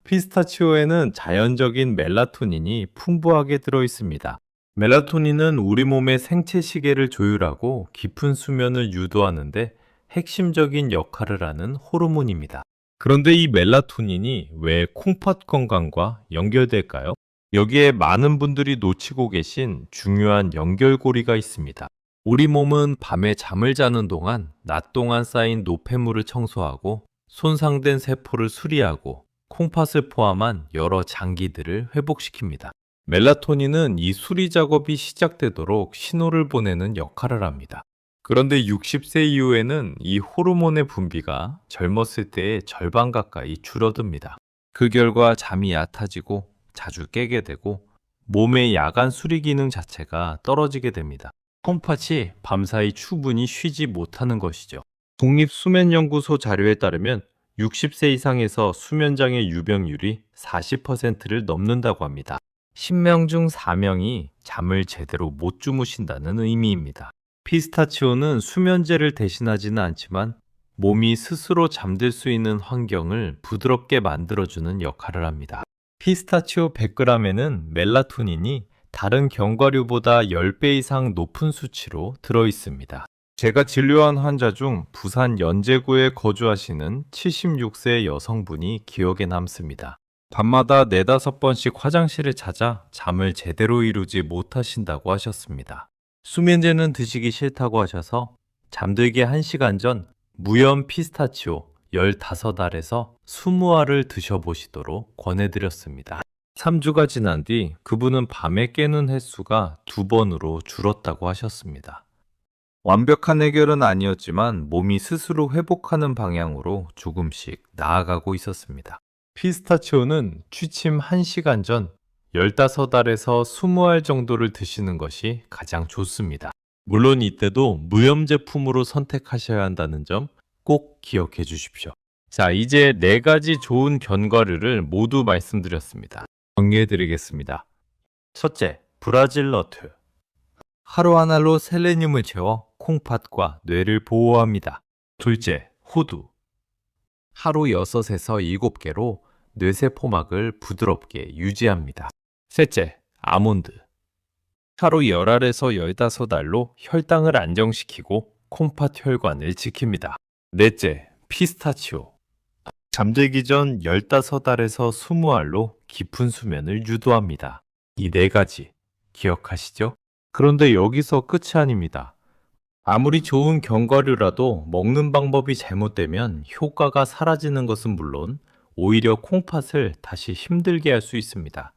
피스타치오에는 자연적인 멜라토닌이 풍부하게 들어 있습니다. 멜라토닌은 우리 몸의 생체 시계를 조율하고 깊은 수면을 유도하는데 핵심적인 역할을 하는 호르몬입니다. 그런데 이 멜라토닌이 왜 콩팥 건강과 연결될까요? 여기에 많은 분들이 놓치고 계신 중요한 연결고리가 있습니다. 우리 몸은 밤에 잠을 자는 동안 낮 동안 쌓인 노폐물을 청소하고 손상된 세포를 수리하고 콩팥을 포함한 여러 장기들을 회복시킵니다. 멜라토닌은 이 수리 작업이 시작되도록 신호를 보내는 역할을 합니다. 그런데 60세 이후에는 이 호르몬의 분비가 젊었을 때의 절반 가까이 줄어듭니다. 그 결과 잠이 얕아지고 자주 깨게 되고 몸의 야간 수리 기능 자체가 떨어지게 됩니다. 콩팥이 밤사이 충분히 쉬지 못하는 것이죠. 국립수면연구소 자료에 따르면 60세 이상에서 수면장애 유병률이 40%를 넘는다고 합니다. 10명 중 4명이 잠을 제대로 못 주무신다는 의미입니다. 피스타치오는 수면제를 대신하지는 않지만 몸이 스스로 잠들 수 있는 환경을 부드럽게 만들어주는 역할을 합니다. 피스타치오 100g에는 멜라토닌이 다른 견과류보다 10배 이상 높은 수치로 들어 있습니다. 제가 진료한 환자 중 부산 연제구에 거주하시는 76세 여성분이 기억에 남습니다. 밤마다 4-5번씩 화장실을 찾아 잠을 제대로 이루지 못하신다고 하셨습니다. 수면제는 드시기 싫다고 하셔서 잠들기 1시간 전 무염 피스타치오 15알에서 20알을 드셔보시도록 권해드렸습니다. 3주가 지난 뒤 그분은 밤에 깨는 횟수가 2번으로 줄었다고 하셨습니다. 완벽한 해결은 아니었지만 몸이 스스로 회복하는 방향으로 조금씩 나아가고 있었습니다. 피스타치오는 취침 1시간 전 15알에서 20알 정도를 드시는 것이 가장 좋습니다. 물론 이때도 무염 제품으로 선택하셔야 한다는 점 꼭 기억해 주십시오. 자, 이제 4가지 좋은 견과류를 모두 말씀드렸습니다. 정리해 드리겠습니다. 첫째, 브라질 너트. 하루 한 알로 셀레늄을 채워 콩팥과 뇌를 보호합니다. 둘째, 호두. 하루 6에서 7개로 뇌세포막을 부드럽게 유지합니다. 셋째, 아몬드. 하루 10알에서 15알로 혈당을 안정시키고 콩팥 혈관을 지킵니다. 넷째, 피스타치오. 잠들기 전 15알에서 20알로 깊은 수면을 유도합니다. 이 4가지 기억하시죠? 그런데 여기서 끝이 아닙니다. 아무리 좋은 견과류라도 먹는 방법이 잘못되면 효과가 사라지는 것은 물론 오히려 콩팥을 다시 힘들게 할 수 있습니다.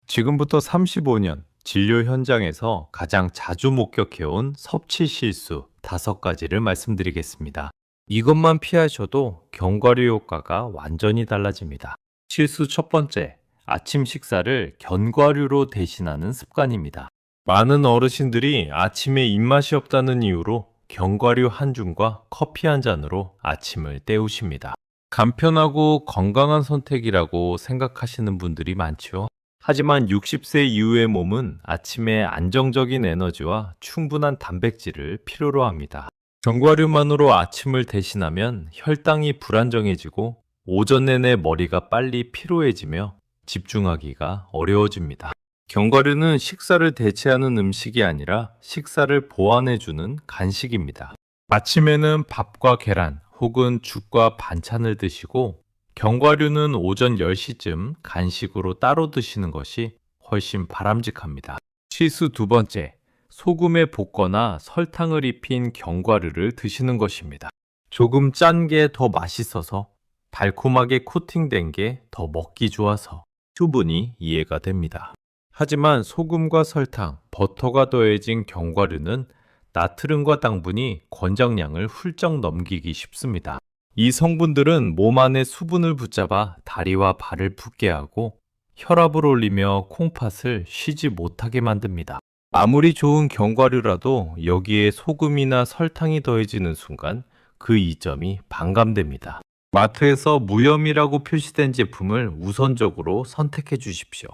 지금부터 35년 진료 현장에서 가장 자주 목격해온 섭취 실수 5가지를 말씀드리겠습니다. 이것만 피하셔도 견과류 효과가 완전히 달라집니다. 실수 첫 번째, 아침 식사를 견과류로 대신하는 습관입니다. 많은 어르신들이 아침에 입맛이 없다는 이유로 견과류 한 줌과 커피 한 잔으로 아침을 때우십니다. 간편하고 건강한 선택이라고 생각하시는 분들이 많죠. 하지만 60세 이후의 몸은 아침에 안정적인 에너지와 충분한 단백질을 필요로 합니다. 견과류만으로 아침을 대신하면 혈당이 불안정해지고 오전 내내 머리가 빨리 피로해지며 집중하기가 어려워집니다. 견과류는 식사를 대체하는 음식이 아니라 식사를 보완해주는 간식입니다. 아침에는 밥과 계란 혹은 죽과 반찬을 드시고 견과류는 오전 10시쯤 간식으로 따로 드시는 것이 훨씬 바람직합니다. 실수 두 번째, 소금에 볶거나 설탕을 입힌 견과류를 드시는 것입니다. 조금 짠 게 더 맛있어서 달콤하게 코팅된 게 더 먹기 좋아서 충분히 이해가 됩니다. 하지만 소금과 설탕, 버터가 더해진 견과류는 나트륨과 당분이 권장량을 훌쩍 넘기기 쉽습니다. 이 성분들은 몸 안에 수분을 붙잡아 다리와 발을 붓게 하고 혈압을 올리며 콩팥을 쉬지 못하게 만듭니다. 아무리 좋은 견과류라도 여기에 소금이나 설탕이 더해지는 순간 그 이점이 반감됩니다. 마트에서 무염이라고 표시된 제품을 우선적으로 선택해 주십시오.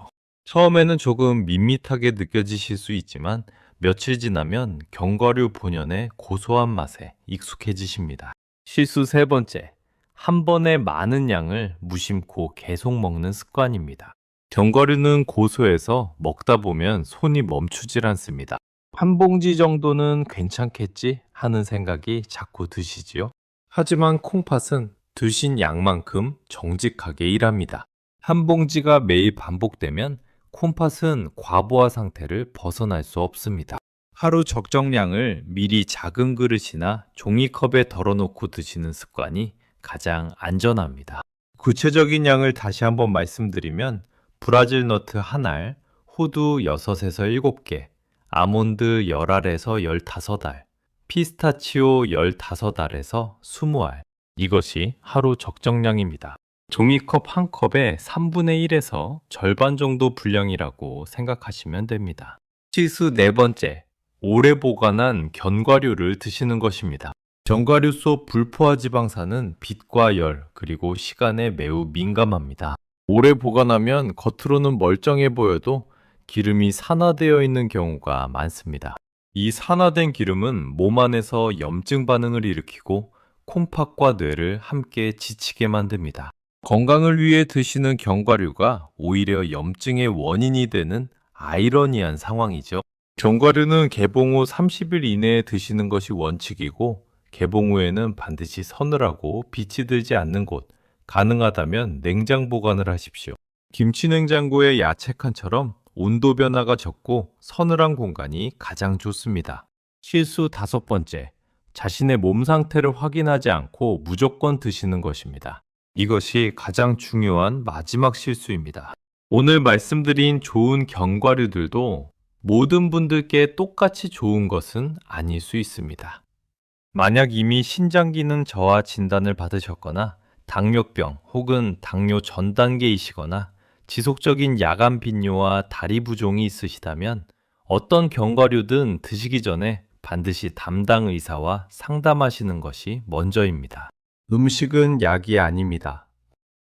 처음에는 조금 밋밋하게 느껴지실 수 있지만 며칠 지나면 견과류 본연의 고소한 맛에 익숙해지십니다. 실수 세 번째, 한 번에 많은 양을 무심코 계속 먹는 습관입니다. 견과류는 고소해서 먹다 보면 손이 멈추질 않습니다. 한 봉지 정도는 괜찮겠지 하는 생각이 자꾸 드시지요. 하지만 콩팥은 드신 양만큼 정직하게 일합니다. 한 봉지가 매일 반복되면 콩팥은 과부하 상태를 벗어날 수 없습니다. 하루 적정량을 미리 작은 그릇이나 종이컵에 덜어놓고 드시는 습관이 가장 안전합니다. 구체적인 양을 다시 한번 말씀드리면 브라질 너트 1알, 호두 6에서 7개, 아몬드 10알에서 15알, 피스타치오 15알에서 20알. 이것이 하루 적정량입니다. 종이컵 한 컵의 3분의 1에서 절반 정도 분량이라고 생각하시면 됩니다. 실수 네 번째, 오래 보관한 견과류를 드시는 것입니다. 견과류 속 불포화 지방산은 빛과 열, 그리고 시간에 매우 민감합니다. 오래 보관하면 겉으로는 멀쩡해 보여도 기름이 산화되어 있는 경우가 많습니다. 이 산화된 기름은 몸 안에서 염증 반응을 일으키고 콩팥과 뇌를 함께 지치게 만듭니다. 건강을 위해 드시는 견과류가 오히려 염증의 원인이 되는 아이러니한 상황이죠. 견과류는 개봉 후 30일 이내에 드시는 것이 원칙이고, 개봉 후에는 반드시 서늘하고 빛이 들지 않는 곳, 가능하다면 냉장 보관을 하십시오. 김치 냉장고의 야채 칸처럼 온도 변화가 적고 서늘한 공간이 가장 좋습니다. 실수 5번째, 자신의 몸 상태를 확인하지 않고 무조건 드시는 것입니다. 이것이 가장 중요한 마지막 실수입니다. 오늘 말씀드린 좋은 견과류들도 모든 분들께 똑같이 좋은 것은 아닐 수 있습니다. 만약 이미 신장 기능 저하 진단을 받으셨거나 당뇨병 혹은 당뇨 전 단계이시거나 지속적인 야간 빈뇨와 다리 부종이 있으시다면 어떤 견과류든 드시기 전에 반드시 담당 의사와 상담하시는 것이 먼저입니다. 음식은 약이 아닙니다.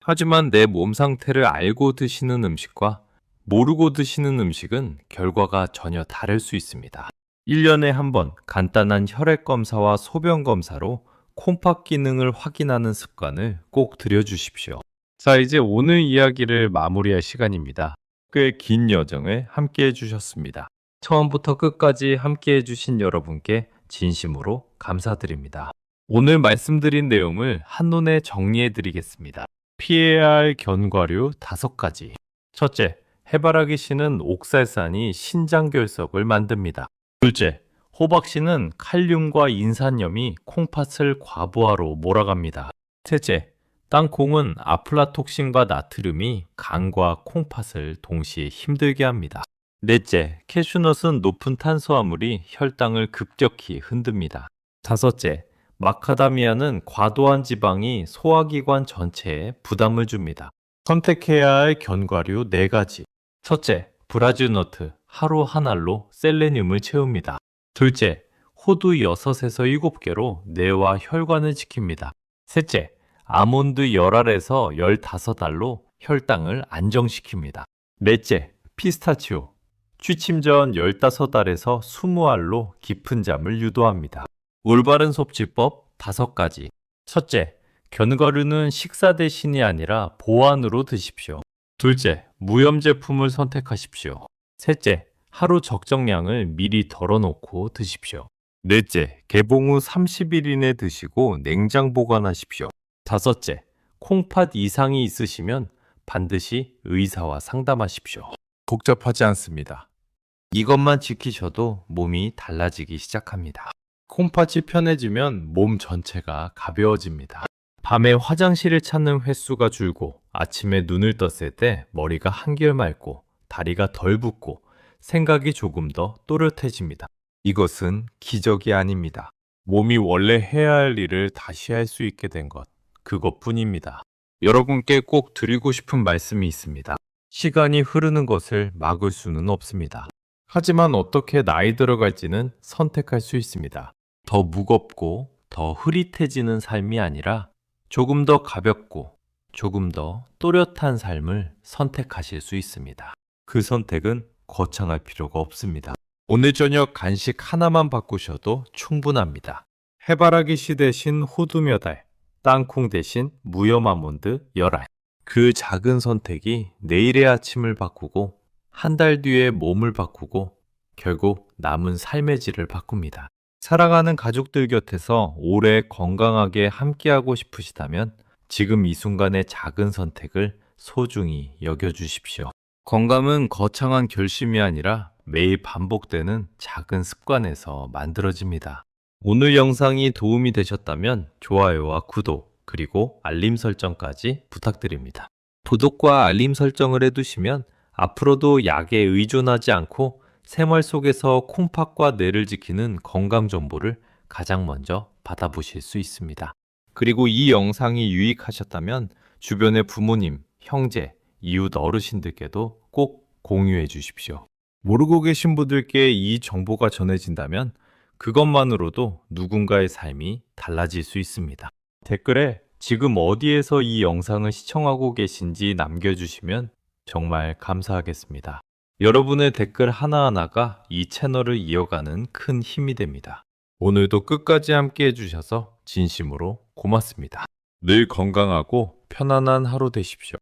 하지만 내 몸 상태를 알고 드시는 음식과 모르고 드시는 음식은 결과가 전혀 다를 수 있습니다. 1년에 한 번 간단한 혈액 검사와 소변 검사로 콩팥 기능을 확인하는 습관을 꼭 들여주십시오. 자, 이제 오늘 이야기를 마무리할 시간입니다. 꽤 긴 여정을 함께 해주셨습니다. 처음부터 끝까지 함께 해주신 여러분께 진심으로 감사드립니다. 오늘 말씀드린 내용을 한눈에 정리해 드리겠습니다. 피해야 할 견과류 5가지. 첫째, 해바라기 씨는 옥살산이 신장 결석을 만듭니다. 둘째, 호박 씨는 칼륨과 인산염이 콩팥을 과부하로 몰아갑니다. 셋째, 땅콩은 아플라톡신과 나트륨이 간과 콩팥을 동시에 힘들게 합니다. 넷째, 캐슈넛은 높은 탄수화물이 혈당을 급격히 흔듭니다. 다섯째, 마카다미아는 과도한 지방이 소화기관 전체에 부담을 줍니다. 선택해야 할 견과류 4가지. 첫째, 브라질너트 하루 한 알로 셀레늄을 채웁니다. 둘째, 호두 6에서 7개로 뇌와 혈관을 지킵니다. 셋째, 아몬드 10알에서 15알로 혈당을 안정시킵니다. 넷째, 피스타치오 취침 전 15알에서 20알로 깊은 잠을 유도합니다. 올바른 섭취법 5가지. 첫째, 견과류는 식사 대신이 아니라 보완으로 드십시오. 둘째, 무염 제품을 선택하십시오. 셋째, 하루 적정량을 미리 덜어놓고 드십시오. 넷째, 개봉 후 30일 이내 드시고 냉장 보관하십시오. 다섯째, 콩팥 이상이 있으시면 반드시 의사와 상담하십시오. 복잡하지 않습니다. 이것만 지키셔도 몸이 달라지기 시작합니다. 콩팥이 편해지면 몸 전체가 가벼워집니다. 밤에 화장실을 찾는 횟수가 줄고 아침에 눈을 떴을 때 머리가 한결 맑고 다리가 덜 붓고 생각이 조금 더 또렷해집니다. 이것은 기적이 아닙니다. 몸이 원래 해야 할 일을 다시 할 수 있게 된 것, 그것뿐입니다. 여러분께 꼭 드리고 싶은 말씀이 있습니다. 시간이 흐르는 것을 막을 수는 없습니다. 하지만 어떻게 나이 들어갈지는 선택할 수 있습니다. 더 무겁고 더 흐릿해지는 삶이 아니라 조금 더 가볍고 조금 더 또렷한 삶을 선택하실 수 있습니다. 그 선택은 거창할 필요가 없습니다. 오늘 저녁 간식 하나만 바꾸셔도 충분합니다. 해바라기 씨 대신 호두 몇 알, 땅콩 대신 무염 아몬드 10알. 그 작은 선택이 내일의 아침을 바꾸고 한 달 뒤에 몸을 바꾸고 결국 남은 삶의 질을 바꿉니다. 사랑하는 가족들 곁에서 오래 건강하게 함께하고 싶으시다면 지금 이 순간의 작은 선택을 소중히 여겨주십시오. 건강은 거창한 결심이 아니라 매일 반복되는 작은 습관에서 만들어집니다. 오늘 영상이 도움이 되셨다면 좋아요와 구독, 그리고 알림 설정까지 부탁드립니다. 구독과 알림 설정을 해두시면 앞으로도 약에 의존하지 않고 생활 속에서 콩팥과 뇌를 지키는 건강 정보를 가장 먼저 받아보실 수 있습니다. 그리고 이 영상이 유익하셨다면 주변의 부모님, 형제, 이웃 어르신들께도 꼭 공유해 주십시오. 모르고 계신 분들께 이 정보가 전해진다면 그것만으로도 누군가의 삶이 달라질 수 있습니다. 댓글에 지금 어디에서 이 영상을 시청하고 계신지 남겨주시면 정말 감사하겠습니다. 여러분의 댓글 하나하나가 이 채널을 이어가는 큰 힘이 됩니다. 오늘도 끝까지 함께 해주셔서 진심으로 고맙습니다. 늘 건강하고 편안한 하루 되십시오.